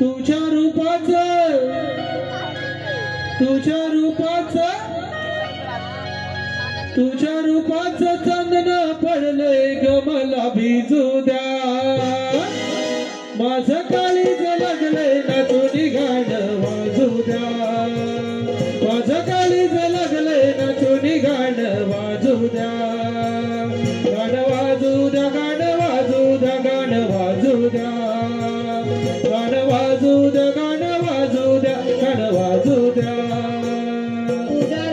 तुझ्या रूपाचं चांदणं पडलंय ग मला भिजू द्या माझं काळीज लागलंय नाचून गाणं वाजू द्या माझं काळीज लागलंय नाचून गाणं वाजू द्या गाणं वाजू द्या गाणं वाजू द्या गाणं वाजू द्या गाणं वाजू द्या गाणं वाजू द्या गाणं वाजू द्या तुझ्या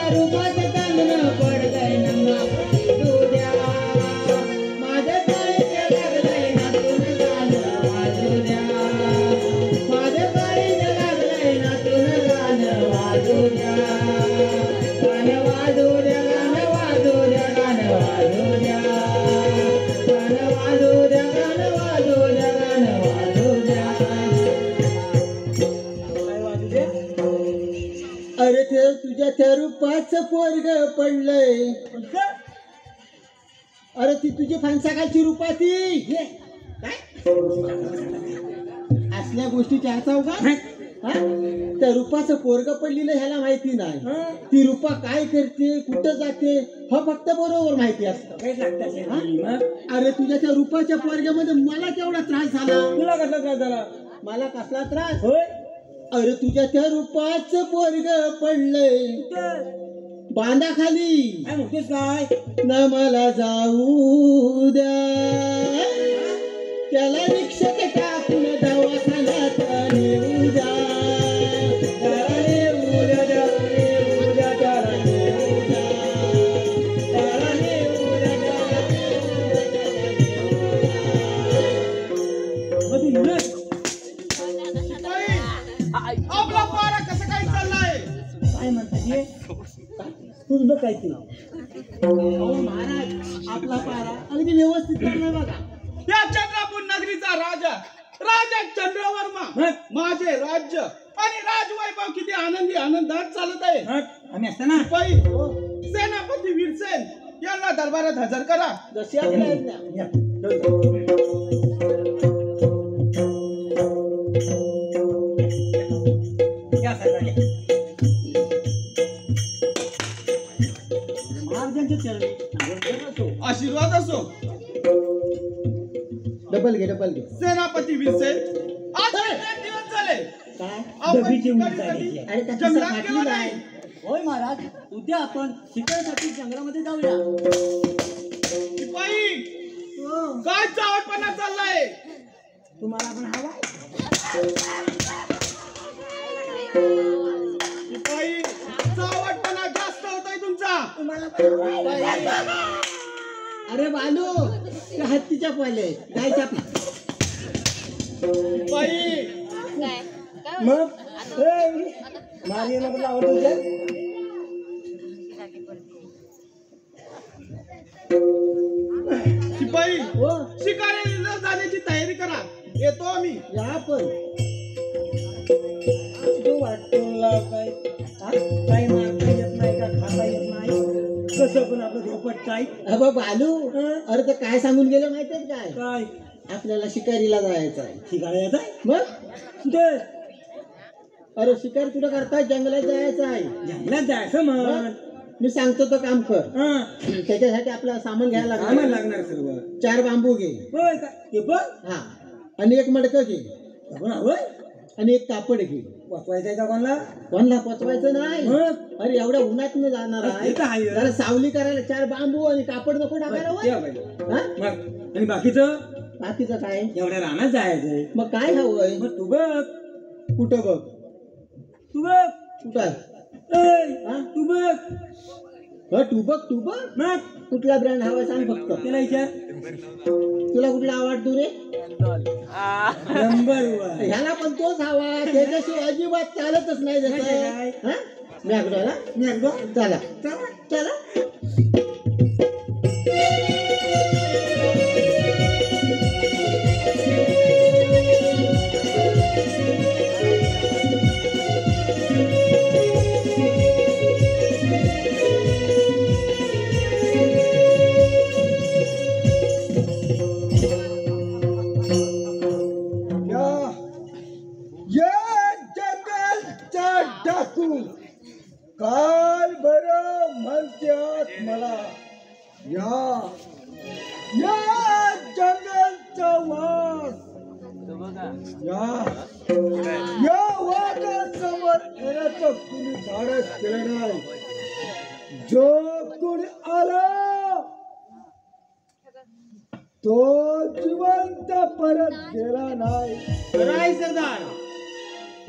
रूपाचं चांदणं पडलंय नंगा भिजू द्या माझं काळीज लागलंय नाचून गाणं वाजू द्या माझं काळीज लागलंय नाचून गाणं वाजू द्या गाणं वाजू द्या गाणं वाजू द्या गाणं वाजू द्या गाणं वाजू द्या गाणं वाजू द्या गाणं वाजू द्या अरे ते तुझ्या त्या रूपाचं पोरग पडलंय अरे ती तुझी फणसाकाची रूपा ती काय असल्या गोष्टी चाहताव का त्या रूपाचं पोरग पडलेलं ह्याला माहिती नाही ती रूपा काय करते कुठं जाते हा फक्त बरोबर माहिती असतं अरे तुझ्या त्या रूपाच्या पोरग्यामध्ये मला केवढा त्रास झाला तुला कसला त्रास झाला मला कसला त्रास होय अरे तुझ्या त्या रूपाचं पोरग पडलंय बांधाखाली काय न मला जाऊ द्या त्याला रिक्षात टाकून दवाखान्यात नेऊ द्या त्याला नेऊ द्या त्याला नेऊ द्या त्याला नेऊ द्या त्याला नेऊ द्या आपला पारा कसं काय चाललाय काय म्हणतात तुझं काय ते महाराज आपला पारा अगदी व्यवस्थित चाललाय बघा या चंद्रपूर नगरीचा राजा राजा चंद्रवर्मा माझे राज्य आणि राजवैभव किती आनंदी आनंदात चालत आहे आम्ही असताना सेनापती वीरसेन यांना दरबारात हजर करा जशी आपल्या आशीर्वाद असो डबल घे सेनापती वीरसेन आज किती दिवस झाले काय आपण शिकारीसाठी अरे त्याची जंगलात सकाळची गेलो नाही नाही होय महाराज उद्या आपण शिकारीसाठी जंगलामध्ये जाऊया शिपाई काय चावटपणा चाललाय तुम्हाला पण हवाय शिपाई चावटपणा जास्त होतोय तुमचा तुम्हाला अरे बालू त्या हत्तीच्या पहिले गायच्या शिपाई मग मारी मग आवडतो शिपाई हो शिकारीला जाण्याची तयारी करा येतो आम्ही या पण तो वाटतो काय काही मागता येत नाही का खाता येत नाही कसं पण आपलं धोपट काय अबा बालू अरे तर काय सांगून गेलं माहितीये काय काय आपल्याला शिकारीला जायचं आहे शिकायला यायचं मग कुठे अरे शिकार कुठं करताय जंगलात जायचं आहे जंगलात जायचं मग मी सांगतो तो काम कर त्याच्यासाठी आपल्याला सामान घ्यायला लागणार सर्व 4 बांबू घे हा आणि 1 मडकं घे आणि 1 कापड घे पोचवायचं कोणला पोचवायचं नाही अरे एवढ्या उन्हात न जाणार आहे जरा सावली करायला 4 बांबू आणि कापड नको टाकायला आणि बाकीचं काय एवढ्या रानात जायचंय मग काय हवंय मग तू बघ कुठं बघ तू बघ कुठं तू बघ तू बघ मग कुठला ब्रँड हवा सांग फक्त त्याला विचार तुला कुठला आवडतो रे नंबर 1 ह्याला पण तोच हवा त्याच्याशिवाय अजिबात चालतच नाही जसं मॅकडॉ चला चला या वाघासमोर येण्याचं कुणी धाडस केलं नाही. जो कुणी आला तो जिवंत परत गेला नाही. राय सरदार.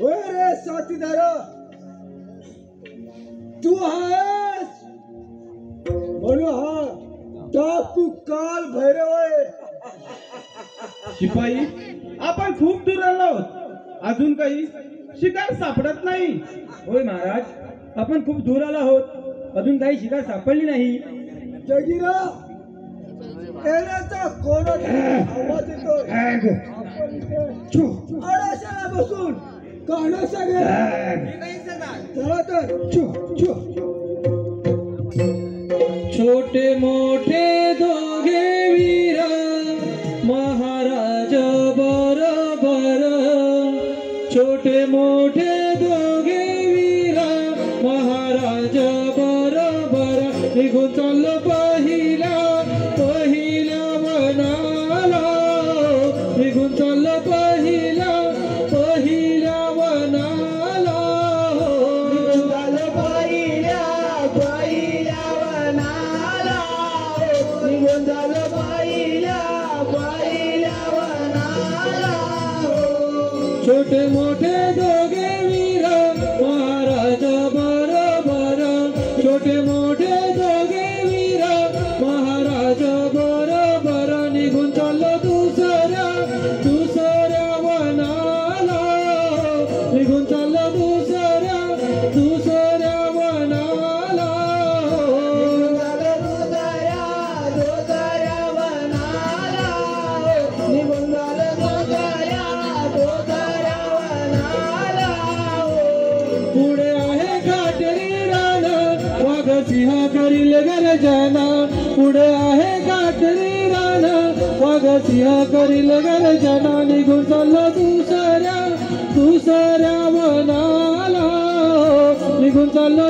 होय रे साथीदार, तू आहेस म्हणून हा डाकू काल भैरव आहे. शिपाई, आपण खूप दूर आलो आहोत, अजून काही शिकार सापडत नाही. होय महाराज, आपण खूप दूर आलो आहोत, अजून काही शिकार सापडली नाही. जगिरा येण्याचा कोणाचा आवाज येतोय. आपण इथे आडाशाला बसून काढा सगळे. चला तर. छोटे मोठे दोघे वीर महाराज बरोबर, छोटे मोठे दोघे वीर महाराज बरोबर, निघून चाललो पहिल्या वनाला, निघून चाललो पहिल्या वनाला. छोटे मोठे दोघे वीर महाराज बरोबर, छोटे मोठे दोघे वीर महाराज बरोबर, निघून चाललो दुसऱ्या वनाला, निघून चाललो दुसऱ्या वनाला. पुढे आहे काटेरी रान वाघ सिंह करील गर्जना, पुढे आहे काटेरी रान वाघ सिंह करील गर्जना, निघून चाललो दुसऱ्या वनाला, निघून चाललो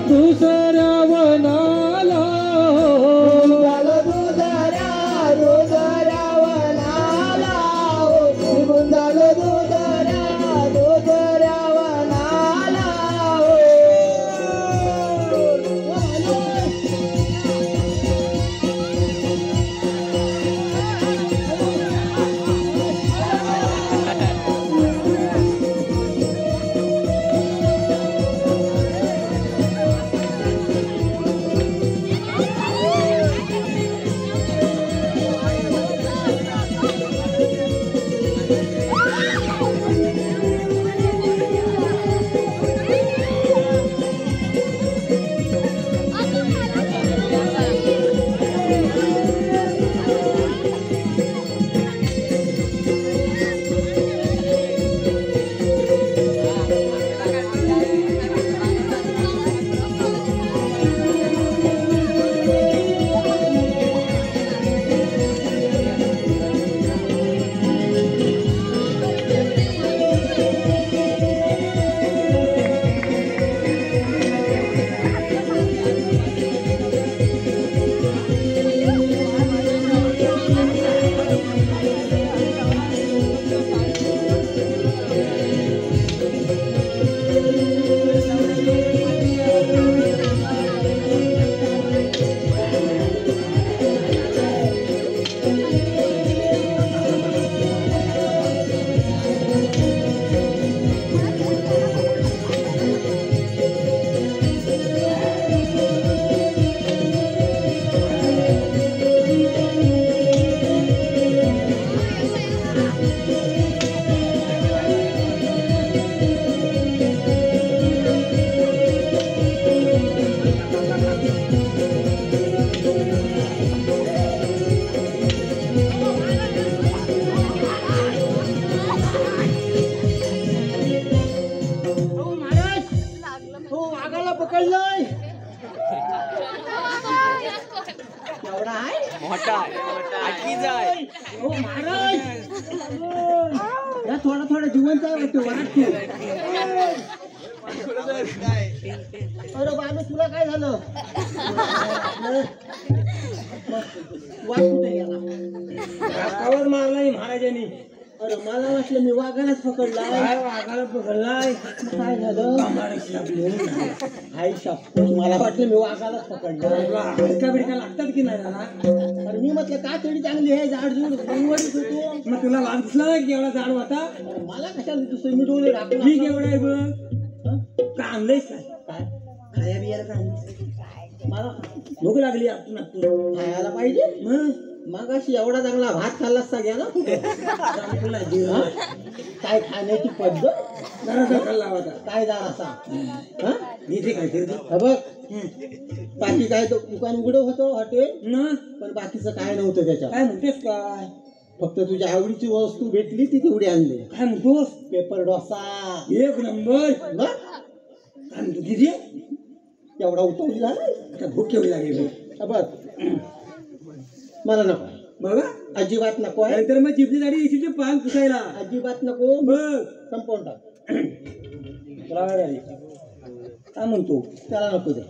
दुसऱ्या वनाला. थोडा थोडा जिवंत आहे वाटतं वाटतो. अरे बाबा तुला काय झालं? वाट कुठे गेला? कावर मारला महाराजांनी. अरे मला वाटलं मी वाघालाच पकडलाय. काय वाघाला पकडलाय? काय झालं? आई शपथ, मला वाटलं मी वाघालाच पकडलाय. हडका बिडका लागतात की नाही त्याला? अरे मी म्हटलं का तरी चांगली आहे झाड झुड रंगवडीत होतो. मग तुला वाघ दिसला नाही केवढा झाड होता? अरे मला कशाला दिसतोय? मी डोळे राखून मी केवढा आहे बघ. हं? का आणलंयस काय? काय खाया बियाला काय आणलंयस? मला भूक लागली आपण खायला पाहिजे. मग अशी एवढा चांगला भात खाल्लास सगळ्या ना. काय खाण्याची पद्धत जरासा खाल्ला होता. काय जरासा हा इथे काय फिरते? हा बघ. बाकी काय तो दुकान उघडं होतं हॉटेल, न पण बाकीचं काय नव्हतं त्याच्यात. काय म्हणतेस काय? फक्त तुझ्या आवडीची वस्तू भेटली ती तेवढी आणली. काय म्हणतोस? पेपर डोसा एक नंबर. ना काय म्हणतो किती? एवढा उतवली झाला. आता भूक केवढी लागेल बघ मला नको, बघा. अजिबात नको आहे. नाहीतर मग जिपली गाडी येशील पान पुसायला. अजिबात नको. बघ संपवून टाक. तुला काय झाली? काय म्हणतो? त्याला नको दे.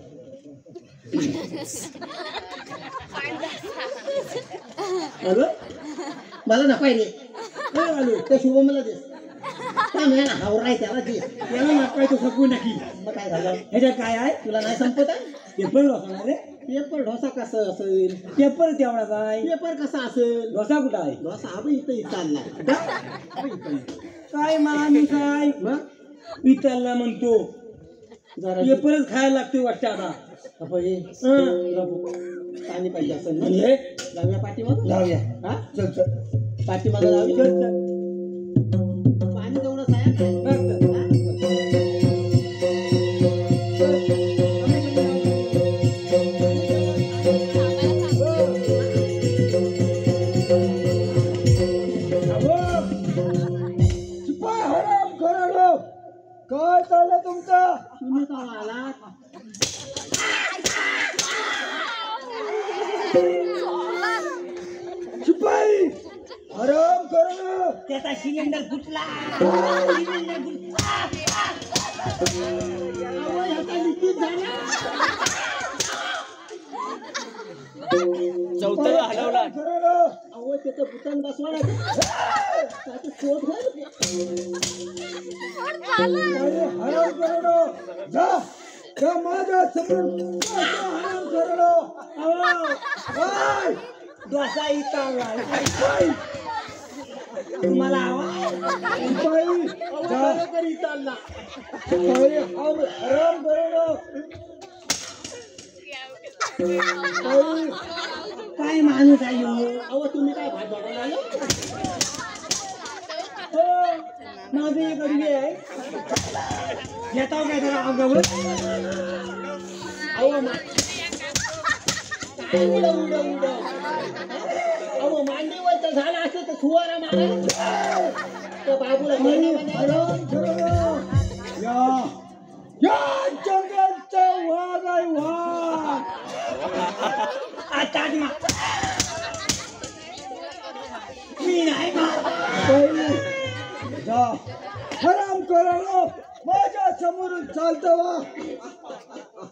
आलं? मला नको आहे रे. काय आलो? त्या शुभमला दे. काय नाही ना हावरा आहे त्याला दे. त्याला नाकाय तो सपवून टाकी. मग काय झालं? ह्याच्यात काय आहे? तुला नाही संपत आहे? पेपर डोसा रे. पेपर डोसा कसा असेल? पेपर तेवढा काय? पेपर कसा असेल? डोसा कुठं आहे? डोसा हा इथं चाललाय. काय माणूस काय मग विचारला म्हणतो जरा पेपरच खायला लागतोय वाटतं आता. पाणी पाहिजे असेल ना? म्हणजे जाऊया पाठीमागं. जाऊया. हा चल चल पाठीमागं जाऊया. चल चल. पाणी तेवढंच आहे काय? बघ. काय चाललंय तुमचं? तुम्ही का आला? शिपाई आराम करणं. त्याचा सिलेंडर फुटला. चौथ्याला हलवला. अहो त्याचं बुटान बसवा ना. त्याचं शोध होईल. आराम करणं. जा जा माझ्या समोर आराम करणं. डोसा इथं तुम्हाला शिपाई जा तरी चालला. शिपाई आराम करणं. काय माणूस आहे ह्यो? अहो तुम्ही काय भात बघायला आलो? माझं एक अडगे आहे. येताव काय जरा अंगावर? अहो काय उड अहो मांडीवरचं झालं असं तर फुवारा मारा. तर बाबूला आराम करणं. या जंगलचा वाघ आहे वाघ. आता मी नाही जा आराम करणं. माझ्या समोरून चालतं वा.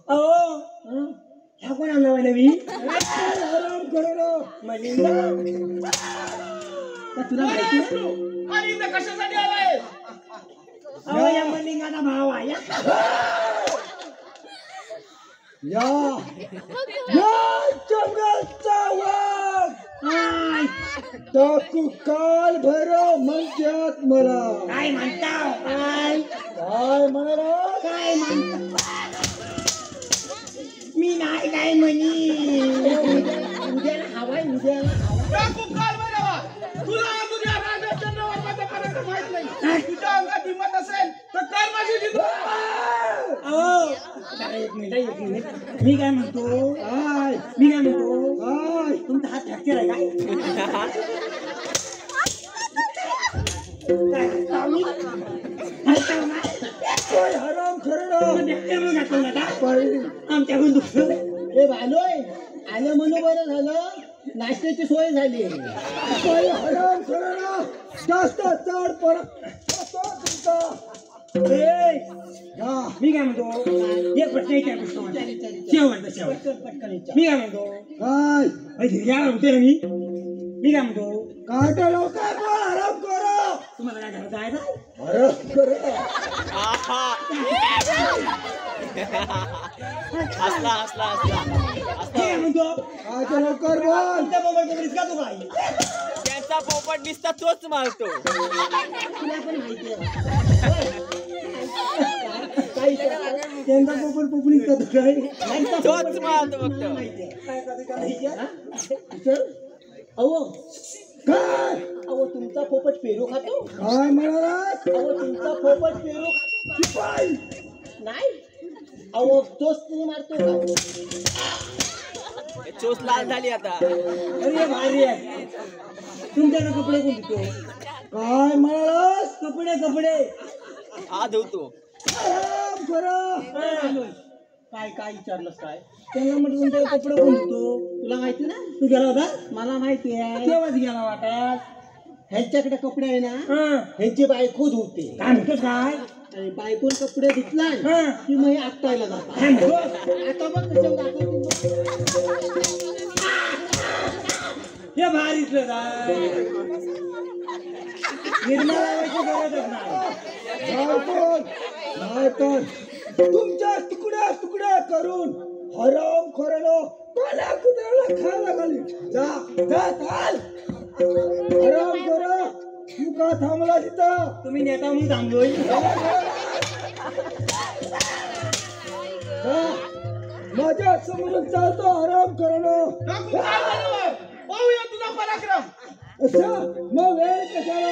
अहो ह्या कोण आणला नवी? आराम करणं. तुला माहिती आणि इथं कशासाठी आलाय? अहो या मलिंगाचा भाव आहे. या जंगलचा वाघ टाकू काल भैरव म्हणतात मला. काय म्हणता? काय म्हणा? काय म्हणता? मी नाही काय म्हणी. उद्याला हवाय उद्याला हवा. टाकू काल भैरवा. तुला तुझ्या राजा चंद्रवर्माचा पर्यंत माहित नाही. तुझ्या अंगात हिंमत असेल तर कर माझी जिद्द. अहो एक मिनिट. मी काय म्हणतो? मी काय म्हणतो? तुमचा हात फ्रॅक्चर आहे काय? हराम करणं. आमच्याकडून दुसरं हे भालोय आलं म्हणून बरं झालं. नाश्त्याची सोय झाली. हराम करणं. जास्त चढ पडत तुमचा. मी काय म्हणतो? एक प्रश्न विचारतो. शेवट मी काय म्हणतो? काय होते ना मी काय म्हणतो? काय लोक आराम करा. तुम्हाला काय घरात जायचं अरे म्हणतो लवकर बोल त्या मोबाईल बघितलीस का तू काय त्यांचा पोपट दिसता तोच मारतो. तुला पण माहिती आहे त्यांचा पोपट पोपडीच का तोच मारतो फक्त. अहो काय अहो तुमचा पोपट पेरू खातो काय म्हणाला अहो तुमचा पोपट पेरू खातो नाही अहो तोच तुम्ही मारतो का चोच लाल झाली आता. अरे भारी आहे तुमच्याकडे कपडे कोण देतो काय म्हणाला कपडे कपडे हा धुतो. काय काय विचारलंस काय त्यांना म्हटलं तुमच्या कपडे कोण देतो तुला माहिती ना तू गेला होता मला माहिती आहे तेव्हाच गेला वाटत ह्यांच्याकडे कपडे आहे ना ह्यांची बायको धुते काय म्हणतो काय आणि बायकोन कपडे धुतला की मग आपटायला जातात आता बघ हे भारीतलं काय निर्मलावायची गरजच नाही तुमच्या तुकड्या तुकड्या करून हराम खोरानो कोणा कुत्र्याला खायला घाली जा जा चाल हराम खोरा तू का थांबला तिथं तुम्ही नेता म्हणून थांबलोय माझ्या समोरून चालतो हराम खोरानो पाहूया तुझा पराक्रम. अच्छा मग वेळ कशाला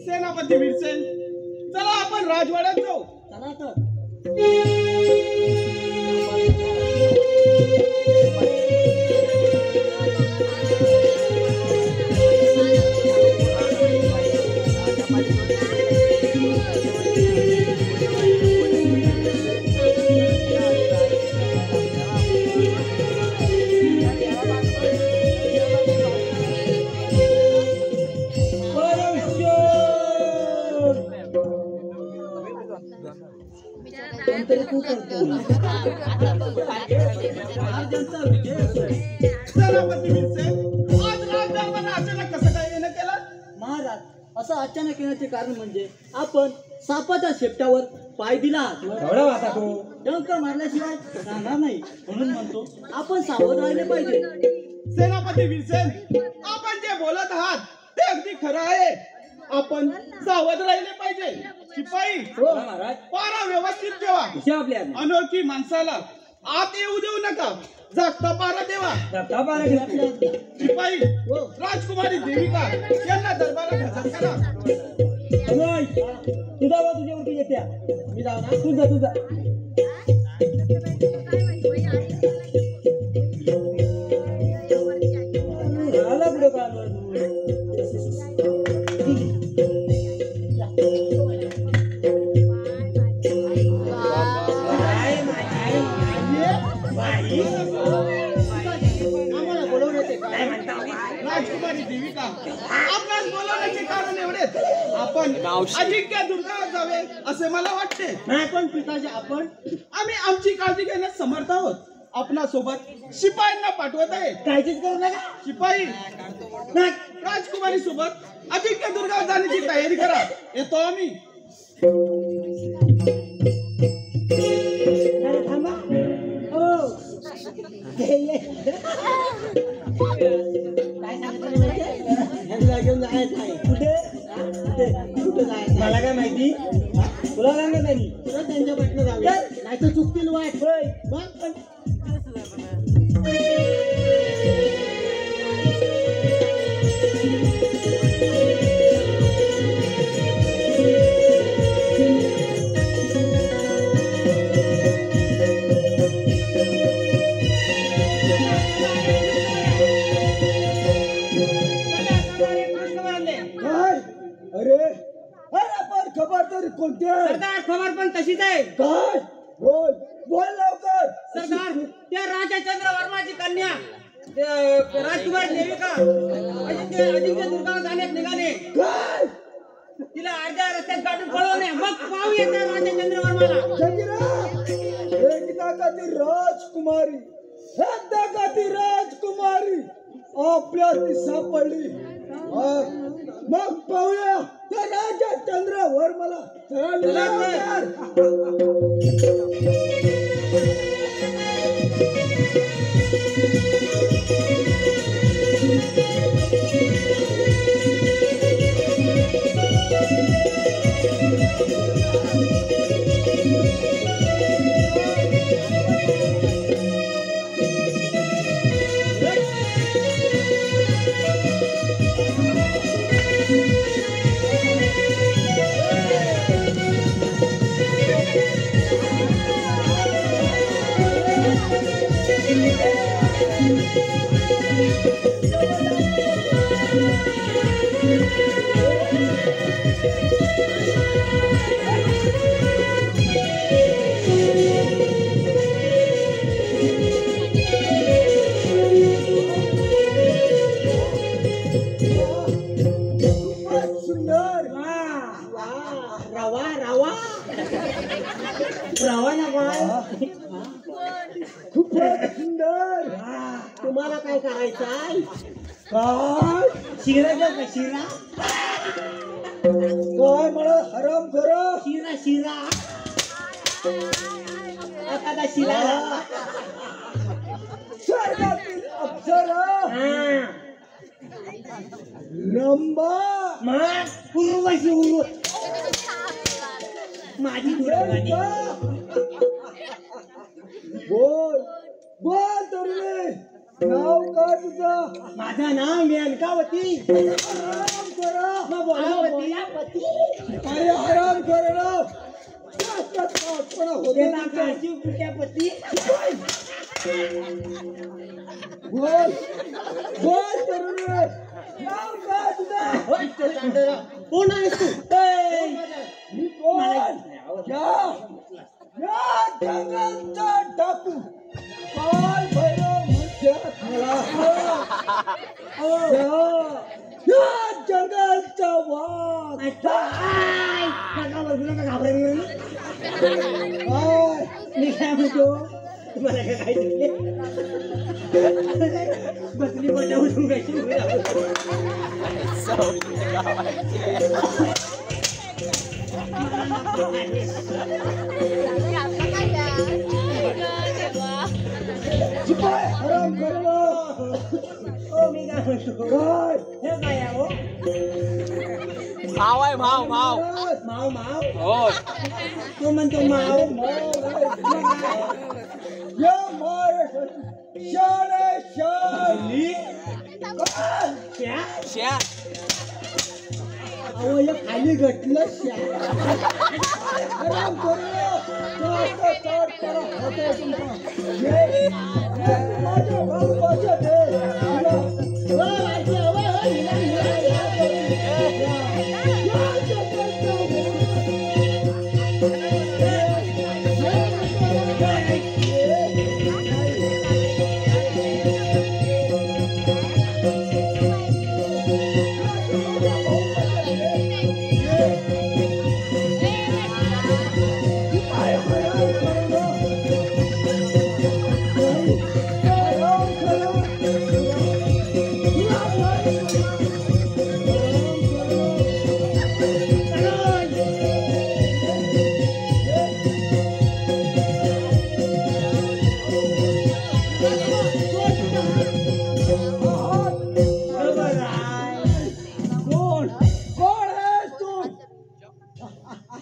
सेनापती वीरसेन चला आपण राजवाड्यात जाऊ. चला तर सेनापती वीरसेन आज राजदरबारात अचानक कसं काय येणं केलं? महाराज असं अचानक येण्याचे कारण म्हणजे आपण सापाच्या शेपटावर पाय दिला एवढा वाटा तो डंक मारल्याशिवाय जाणार नाही म्हणून म्हणतो आपण सावध राहिले पाहिजे. सेनापती वीरसेन आपण जे बोलत आहात ते अगदी खरं आहे. आपण सावध राहिले पाहिजे. शिपाई महाराज पारा व्यवस्थित ठेवा. आपल्या अनोळखी माणसाला आत येऊ देऊ नका. जागता पारा देवा. शिपाई राजकुमारी देविका यांना दरबारात हजर करा. तुझा वा तुझ्यावरती येत्या मी जाऊ ना तुझा तुझा आला पुढे आम्हाला बोलवण्याचे काय राजकुमारी देविका आपणास बोलवण्याचे कारण एवढेच आपण अजिंक्य दुर्गावर जावे असे मला वाटते. नाही पण पिताजी आपण आम्ही आमची काळजी घेण्यास समर्थ आहोत. आपणा सोबत शिपायांना पाठवत आहे. काळजीच करू नका शिपाई राजकुमारी सोबत अजिंक्य दुर्गावर जाण्याची तयारी करा. येतो आम्ही. थांबा हो काय सांगितलं घेऊन जायचं आहे कुठे कुठे जायचं मला काय माहिती तुला सांगत नाही तुला त्यांच्या पटलं जाऊ नाही तर चुकतील वाट होय मग पण खबर तर कोणती आहे खबर पण तशीच आहे काय बोल बोल लवकर. सरदार त्या राजा चंद्रवर्माची कन्या राजकुमार देविका अजिंक्य दुर्गाला जाण्यात निघाले. काय तिला अर्ध्या रस्त्यात गाठून पळवणे. मग पाहूया त्या राजा चंद्रवर्माला. जंगिरा एकदा का ती राजकुमारी एकदा का ती राजकुमारी आपल्या ती सापडली. मग पाहूया त्या राजा चंद्रवर्माला. चला सुंदर. खूपच सुंदर. तुम्हाला काय करायचं आहे? काय शिरा देऊ का शिरा? काय मला हराम करा. शिरा शिरा एखादा शिरा. स्वर्गातील अप्सरा रंबा उर्वशी माझी दुरावानी. बोल बोल तरुणे, नाव का तुझं? माझं नाव मेनकावती. हराम करा. मग बोलावती. अरे हराम करा. होते ना का? पती. बोल बोल तरुणे, नाव का तुझं? कोण आहेस तू? मी कोण? या जंगलचा डाकू काल भैरव म्हणतात मला. या जंगलचा वाघ. मी काय म्हणतो तुम्हाला काय बसली पटावून कशी शिपाय हराम करा. मी काय म्हणतो काय हे काय आहे हो? भाव आहे भाव भाव माव माव हो तो म्हणतो माव. या महाराष्ट्राची शान आहे, शान. श्या अहो हे खाली घटलं श्या. हराम करा. माझ्या बापाच्या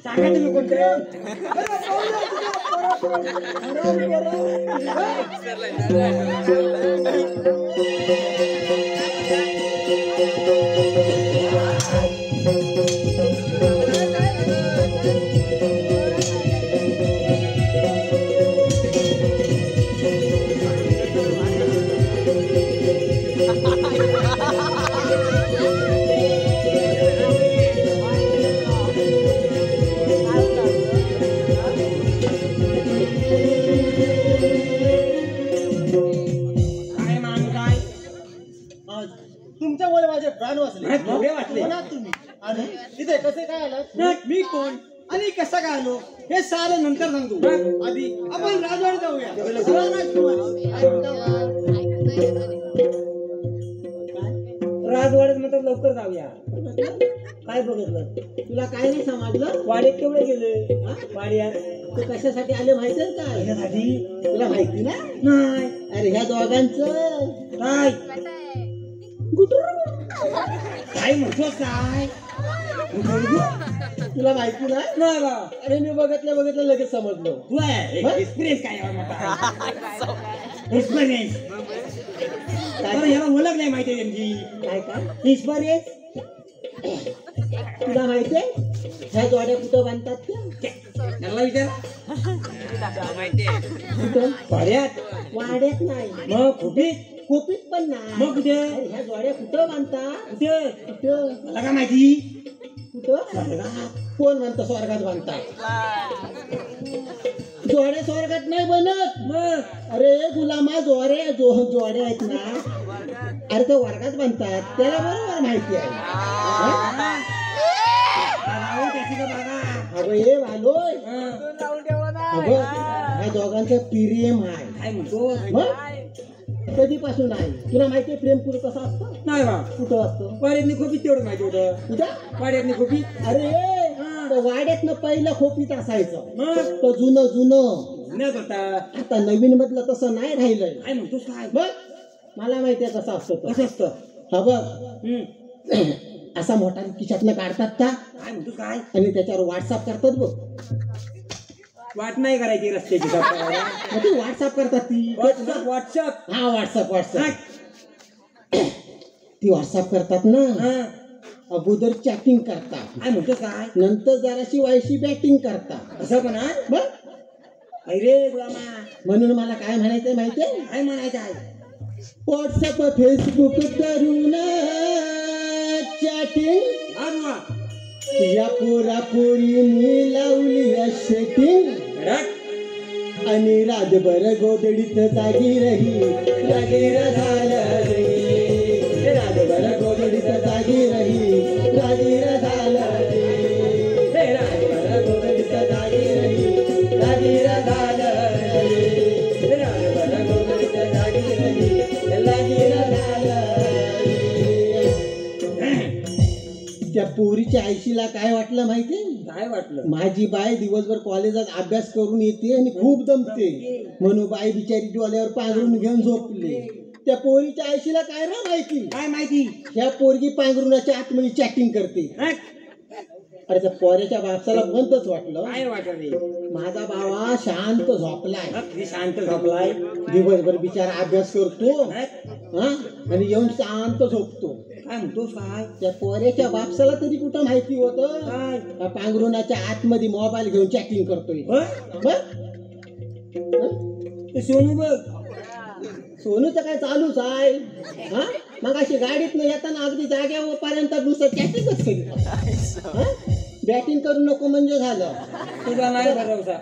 सांगा तुम्ही कोणते? काय आलो हे सारं नंतर सांगतो. आधी आपण राजवाड्यात जाऊया. चला राजकुमारी. राजवाड्यात म्हणतात लवकर जाऊया. काय बघितलं तुला काय नाही समजलं. वाड्यात केवढे गेले हा? वाड्यात ते कशासाठी आले माहितीये काय कशासाठी? तुला माहिती ना. नाही अरे ह्या दोघांचं काय काय म्हणतोस काय तुला माहिती ना. नाही बा अरे मी बघितलं लगेच समजलो. तू आहे एक्सपिरियन्स काय एक्सपिरियन्स बरं याला ओळख नाही माहिती त्यांची काय काय एक्सपिरियन्स तुला माहितीये ह्या जोड्या कुठं बांधतात त्या? त्याला विचार कुठं? वाड्यात वाड्यात नाही मग खोपीत कोपीत पण नाही. मग कुठे अरे ह्या जोड्या कुठं बांधतात? कुठे कुठं मला काय माहिती कुठं? कोण म्हणतं स्वर्गात बांधतात? जोड्या स्वर्गात नाही बनत. मग अरे गुलामा जोड्या आहेत ना. अरे ते वर्गात बांधतात त्याला बरोबर माहिती आहे. त्याची का बघा अगं ये भालोय. अगं ह्या दोघांचं प्रेम आहे. काय म्हणतो मग कधीपासून आहे तुला माहितीये प्रेम कुठं कसं असतं? नाही बा कुठं असतं? वाड्यातनी खोपीत तेवढं माहिती होतं कुठं? वाड्यातनी खोपीत अरे तर वाड्यातनं पहिलं खोपीत असायचं. मग तर जुनं पुण्यात होता आता नवीन मधलं तसं नाही राहिलंय. काय म्हणतोस काय बघ मला माहितीये कसं असतं ते. कसं असतं हा बघ असा मोठा खिशातनं काढतात का काय म्हणतोस काय आणि त्याच्यावर व्हॉट्सअप करतात बघ. वाट नाही करायची रस्त्याची मग ती व्हॉट्सअप करतात ती. व्हॉट्सअप व्हॉट्सअप हा व्हॉट्सअप ती व्हॉट्सअप करतात ना. अगोदर चॅटिंग करतात काय म्हणतोस काय नंतर जराशी वायशी बॅटिंग करतात. असं पण आहे बघ अरे गुलामा म्हणून मला काय म्हणायचंय माहितीये काय म्हणायचं आहे व्हॉट्सअप फेसबुक करून चॅटिंग हा बुवा या पोरीने लावली सेटिंग धडक आणि रातभर गोदडीत जागी झालं रे. रातभर गोदडीत जागी रागीर झालं रे. रातभर गोदडीत जागी रागीर झालं रे. रातभर गोदडीत जागी लागीर झालं रे. त्या पोरीच्या आईशीला काय वाटलं माहितीये? काय वाटलं माझी बाई दिवसभर कॉलेजात अभ्यास करून येते आणि खूप दमते म्हणून बाई बिचारी डोल्यावर पांघरून घेऊन झोपली. त्या पोरीच्या आईशीला काय ना माहिती काय माहिती ह्या पोरगी पांघरुणाच्या आतमध्ये चॅटिंग करते. हट. अरे त्या पोऱ्याच्या बापसाला बंदच वाटलं. काय वाटत रे माझा बाबा शांत झोपलाय. अगदी शांत झोपलाय दिवसभर बिचारा अभ्यास करतो हट. हा आणि येऊन शांत झोपतो. काय म्हणतोस काय त्या पोऱ्याच्या बापसाला तरी कुठं माहिती होतं काय हा पांघरुणाच्या आतमध्ये मोबाईल घेऊन चॅटिंग करतोय. हं? ते सोनू बघ सोनूचं काय चालूच आहे. हा मग अशी गाडीत न येताना अगदी जाग्यापर्यंत नुसतं चॅटिंगच केली. बॅटिंग करू नको म्हणजे झालं. तुझा नाही भरवसा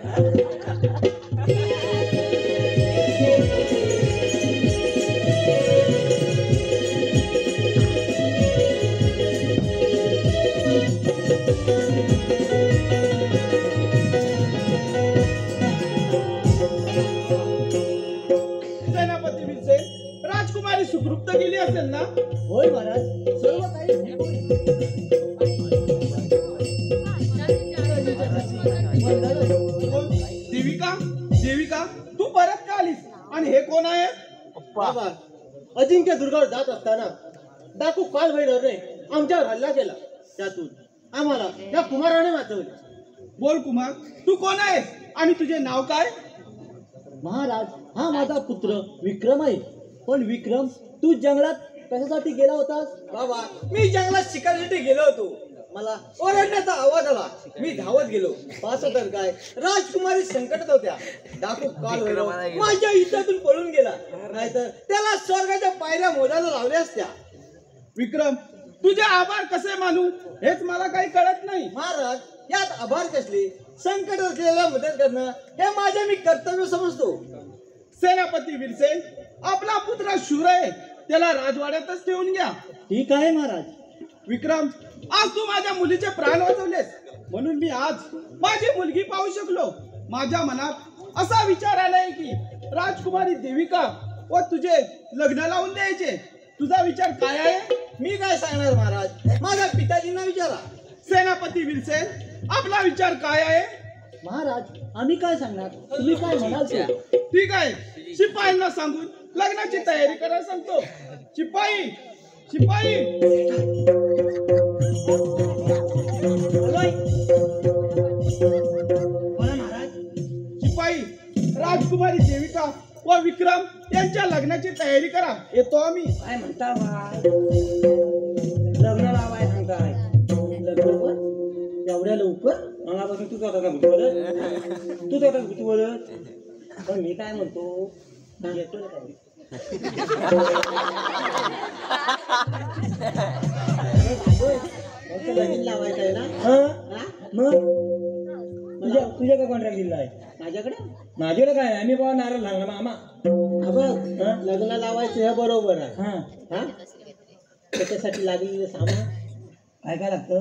सेनापती विजय राजकुमारी सुखरूप गेली असेल ना. होय महाराज सर्व काही देविका देविका तू परत का आलीस आणि हे कोण आहे? बाबा अजिंक्य दुर्गावर जात असताना डाकू काल रे आमच्यावर हल्ला केला. त्यातून आम्हाला त्या कुमाराने वाचवले. बोल कुमार तू कोण आहेस आणि तुझे नाव काय? महाराज हा माझा पुत्र विक्रम आहे. पण विक्रम तू जंगलात कशासाठी गेला होतास? बाबा मी जंगलात शिकारीसाठी गेलो होतो. मला ओरडण्याचा आवाज आला. मी धावत गेलो. पाहतो तर काय राजकुमारी संकटात होत्या. डाकू काल माझ्या इथ्यातून पळून गेला. नाहीतर त्याला स्वर्गाच्या पायऱ्या मोजायला लावल्या असत्या. विक्रम तुझे आभार कसे मानू हेच मला काही कळत नाही. महाराज यात आभार कसले? संकट असलेल्याला मदत करणं हे माझे मी कर्तव्य समजतो. सेनापती वीरसेन आपला पुत्र शूर आहे त्याला राजवाड्यातच ठेवून घ्या. ठीक आहे महाराज. विक्रम आज तू माझ्या मुलीचे प्राण वाचवलेस म्हणून मी आज माझी मुलगी पाहू शकलो. माझ्या मनात असा विचार आलाय की राजकुमारी देविका व तुझे लग्न लावून द्यायचे. तुझा विचार काय आहे? मी काय सांगणार महाराज, माझ्या पिताजींना विचारा. सेनापती विल्सन आपला विचार काय आहे? महाराज आम्ही काय सांगणार, तुम्ही काय म्हणाल ते. ठीक आहे, शिपाईंना सांगून लग्नाची तयारी करायला सांगतो. शिपाई शिपाई बोला महाराज. शिपाई राजकुमारी देविका व विक्रम यांच्या लग्नाची तयारी करा. येतो आम्ही. काय म्हणता बाय, लग्न लावाय सांगताय. लग्न एवढ्या लवकर? मगापासून तूच होता का भूत बोलत, तूच होता भूत बोलत. पण मी काय म्हणतो, येतो ना काय. लगीन लावायचं आहे ना? हा? मग तुझ्या का कॉन्ट्रॅक्ट दिला आहे? माझ्याकडे माझ्याकडे काय आहे? मी बाबा नारळ लागला मामा. हा बघ, लग्न लावायचं हे बरोबर आहे. हा, हा त्याच्यासाठी लागलेलं सामान काय काय लागतं?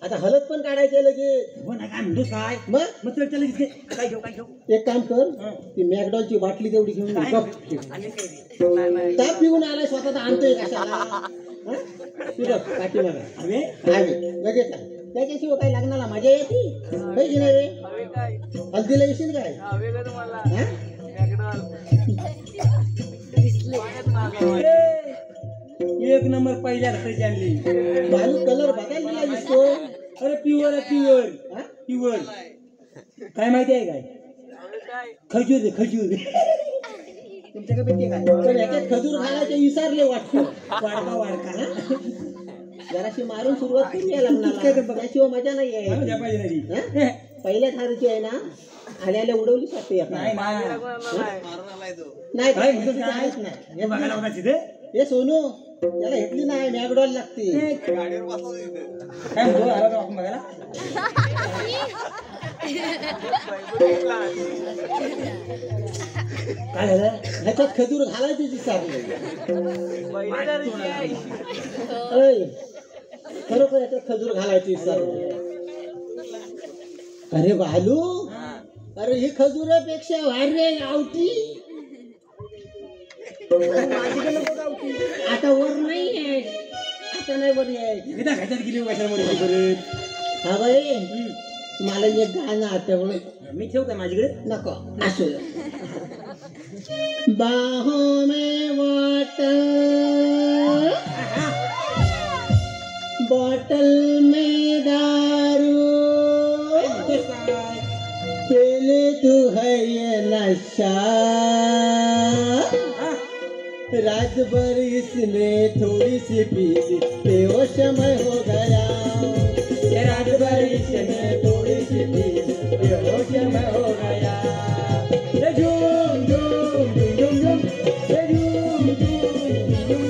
आता हलत पण काढायचे लगेच. हो ना, काय म्हणतोस काय? मग मग चल चल इथे. काय घेऊ काय घेऊ? एक काम कर, ती मॅकडॉलची बाटली तेवढी घेऊन ये. गप. ताप पिऊन आलाय स्वतः तर आणतोय कशाला? हा? तू बघ पाठीमागं. अरे आहे, लगेच आहे. त्याच्याशिवाय काही लग्नाला मजा येते काही की नाही रे? हल्दीला येशील काय? हा? एक नंबर पहिल्या घाटाची आणली. बालू कलर बघायला दिला दिसतोय. अरे प्युअर आहे प्युअर. हा? प्युअर. काय माहिती आहे काय? खजूर आहे खजूर. तुमच्याकडे भेटते काय? तर ह्याच्यात खजूर घालायचे विसरले वाटतं. वाडका वाडका. जराशी मारून सुरुवात करून या लग्नाला. त्याशिवाय मजा नाही आहे. मजा पाहिजे नाही. हा? पहिल्या थारीची आहे ना, आल्याला उडवलीच वाटते नाही नाही. नाही काय काय म्हणतो काय? नाही. हे बघायला बघा तिथे. हे सोनू त्याला घेतली नाही, मॅकडॉल लागते. काय म्हणतो आला का आपण बघायला? काय झालं? ह्याच्यात खजूर घालायचे विसरले. खरोखर ह्याच्यात खजूर घालायचे विसरले. अरे बालू, अरे ही खजुरापेक्षा भारी आहे गावठी. आता वर नाही आहे, आता नाही वर आहे. एकदा घाटात गेली कशामुळे परत. हा बाई, मला एक गाणं आठवलं. मी ठेवू काय माझ्याकडे? नको असू दे. बाहों में वाटर, बॉटल में दारू, पहले तू है ये नशा, रात भर इसने थोड़ी सी पी ली, बेहोश मैं हो गया. रात भर इसने थोड़ी सी पी ली, बेहोश मैं हो गया. झूम झूम झूम झूम, झूम झूम झूम झूम,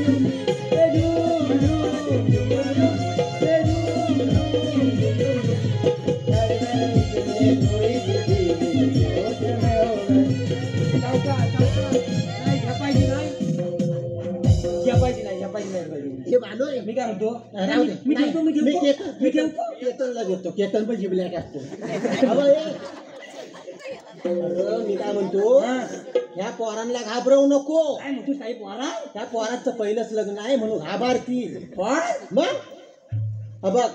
झूम झूम झूम झूम, थोड़ी सी पी ली, बेहोश मैं हो गया. मी काय म्हणतो? राहू दे. मी ठेवतो मी ठेवतो मी ठेवतो. केतनला घेतो. केतन पण जिबल्याट असतो. अरे मी काय म्हणतो, ह्या पोरांना घाबरवू नको. काय म्हणतो साहेब पोरा? त्या पोराचं पहिलंच लग्न आहे म्हणून घाबरतील. पण मग बघ,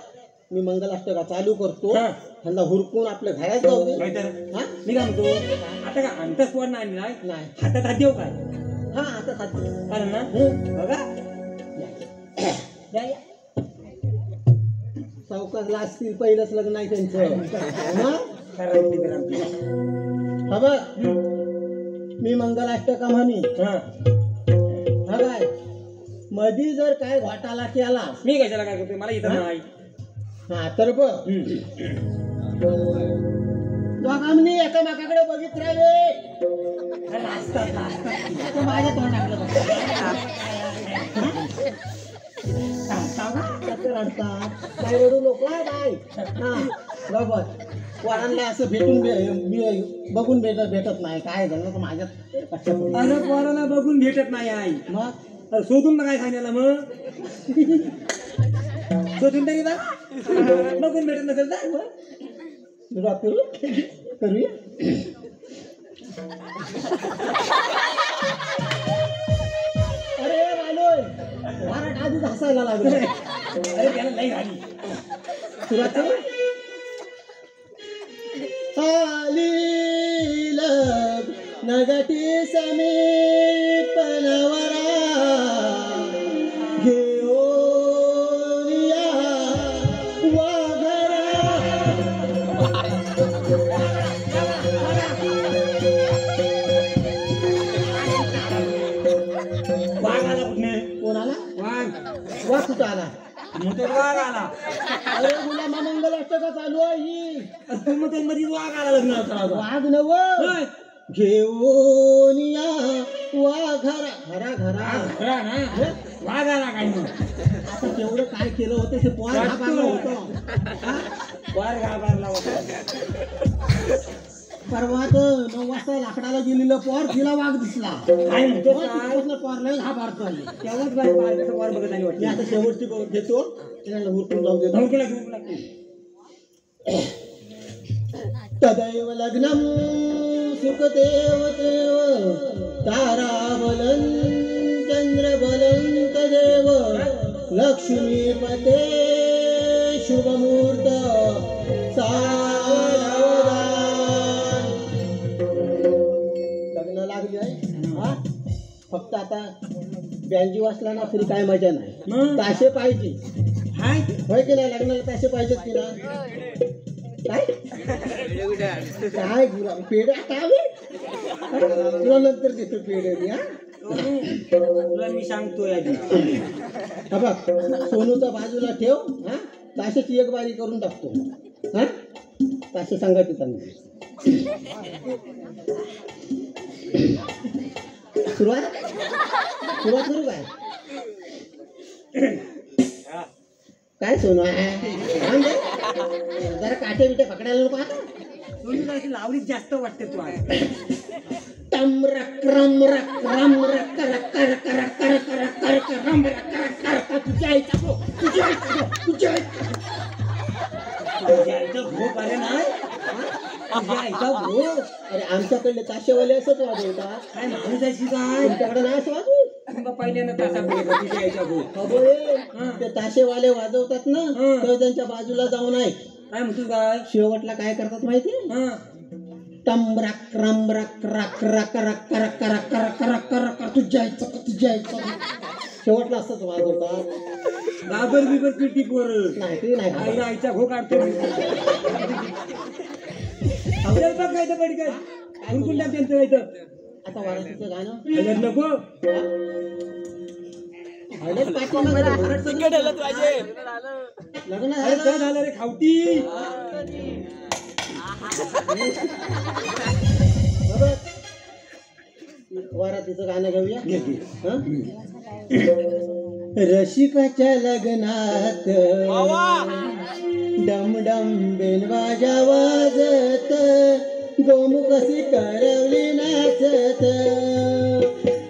मी मंगलाष्टका चालू करतो. हा. त्यांना हुरकून आपल्या घरात जाऊ दे. नाहीतर हा? मी काय म्हणतो, आता काय अंतच पोर नाही नाही नाही. हातात हात देऊ काय? हा आता खाते. कारण ना बघा या, या. सावकाशला असतील, पहिलंच लग्न आहे त्यांचं. मग करा इथे करा आमची. हा बघ, मी मंगलाष्टका म्हणी. हा. हा काय, मधी जर काय घोटाळा केला, मी कशाला काय करतो? मला इथं नाही. हा तर बघ, दोघांनी एकामेकाकडे बघित राहिले. माझ्या तोंडाकडे रडतात काय, रडू नको काय. हा बरोबर, पोरांना असं बघून भेटत नाही. काय झालं तर माझ्यात लक्षात पडलं. अरे पोराला बघून भेटत नाही आई. मग अरे शोधून ना काय सांगायला मग? दोन तरी बा बघून भेटत नसेल तर सुरुवात करूया अरे बालोय वाराट आधीच हसायला लागलो अरे त्याला लई झाली सुरुवात करू आलीलग नगटी समीपनवरा घेऊया वाघरा वाघ आला कुठने कोणाला वाघ वाघ कुठं आला म्हणतो वाघ आला अरे मुला मंगल अष्टका चालू आहे ही तू मग मध्ये वाघ आला लग्न वाघ नव घेऊन या वाघरा घरा घरा वाघ आला काय मग आता तेवढं काय केलं होतं ते पोर घाबरलं होतं वाघ घाबरला होता परवा तर 9 वाजता लाकडाला गेलेलं पोर तिला वाघ दिसला काय म्हणतो पोर लय घाबरतो तेव्हाच बाय बारकाचं वाघ बघत आली मी वाटते आता शेवटची घेतो त्याला उठून जाऊ देतो धमकीला घेऊन लागते तदैव लग्नम सुखदेव देव ताराबलं चंद्रबलं तदेव लक्ष्मीपते शुभमुहूर्त सावधान लग्न लागली आहे हा फक्त आता बँजी वाचला ना तरी काय मजा नाही ताशे पाहिजे हाय होय की नाही लग्नाला ताशे पाहिजेत की ना काय काय गुरा पेढे आता तुला नंतर देतो पेढे हा तुला मी सांगतोय आधी हा बघ सोनूचा बाजूला ठेव हा ताशेची एक बारी करून टाकतो हा ताशे सांगायचे चांगले सुरुवात करू काय काय सोनू आहे जरा काटे बिटे पकडायला नको आता तुला लावलीत जास्त वाटते तू आज टम रक रम रक रम रक रक रक रक रक रक रक रम रक रक रक तुझ्या आईचा गो तुझ्या आईचा गो तुझ्या आईचा भोप आले नाही तुझ्या आईचा भोप अरे आमच्याकडले ताशेवाले असंच वाजवतात काय माणूस आहे काय तुमच्याकडे नाही असं वाजवू पहिल्यांदा तासा बोलतो तुझ्या आईचा भोप ते ताशेवाले वाजवतात ना तेव्हा त्यांच्या बाजूला जाऊन आहे काय म्हणतो काय शेवटला काय करतात माहितीये टम रक रम रक रक रक रक रक रक रक रक रक तुझ्या आईचा तुझ्या आईचा शेवटला असंच वाजवतात गाबर बिबर पिटी पोर नाही ते नाही खात. आईला आईचा भोग काढतो आपल्याला बघ काय तर पडकं उरकून टाक त्यांचं काय तर आता वारातीचं गाणं हलत नको हळद पाठीमागं भारत तिकीट हलत पाहिजे लग्न अरे झालं काय झालं रे खावटी बघ. वारातीचं गाणं घेऊया हं? रसिकाच्या लग्नात डम डम बेनवाजा वाजत गोमुखसी करवली नाचत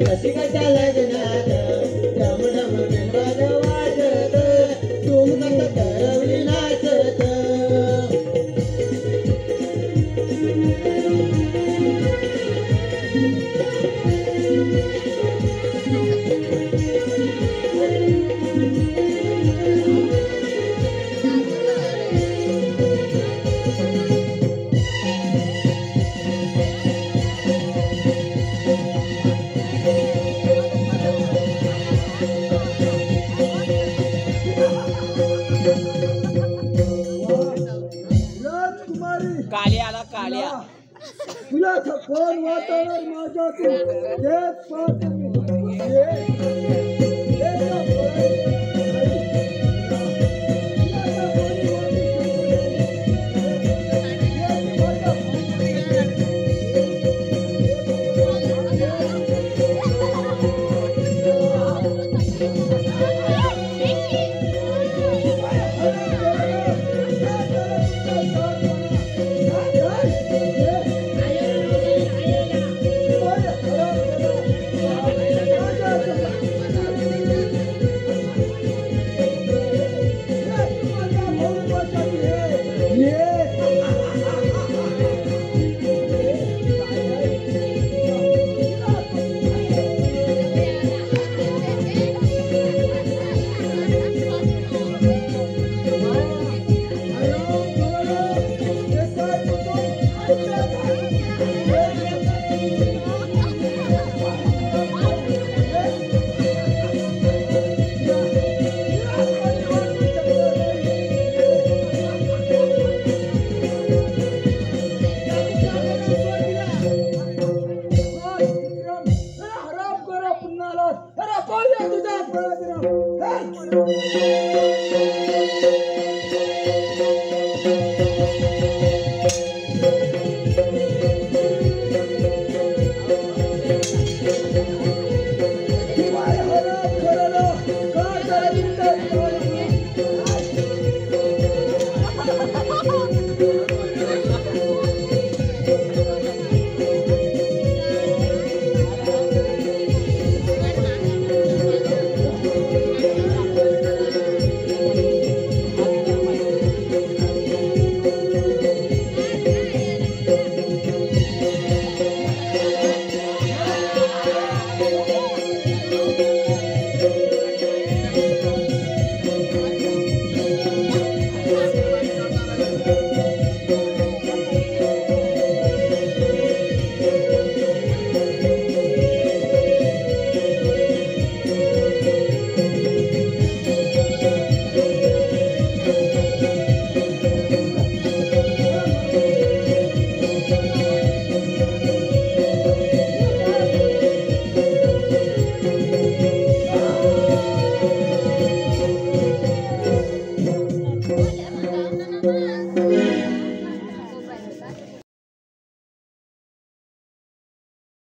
रसिकाच्या लग्नात डम डम बेनवाजा वाजत गोमुखसी करवली नाचत काळ्या आला काळ्या तुला कोण वाटणार माझ्या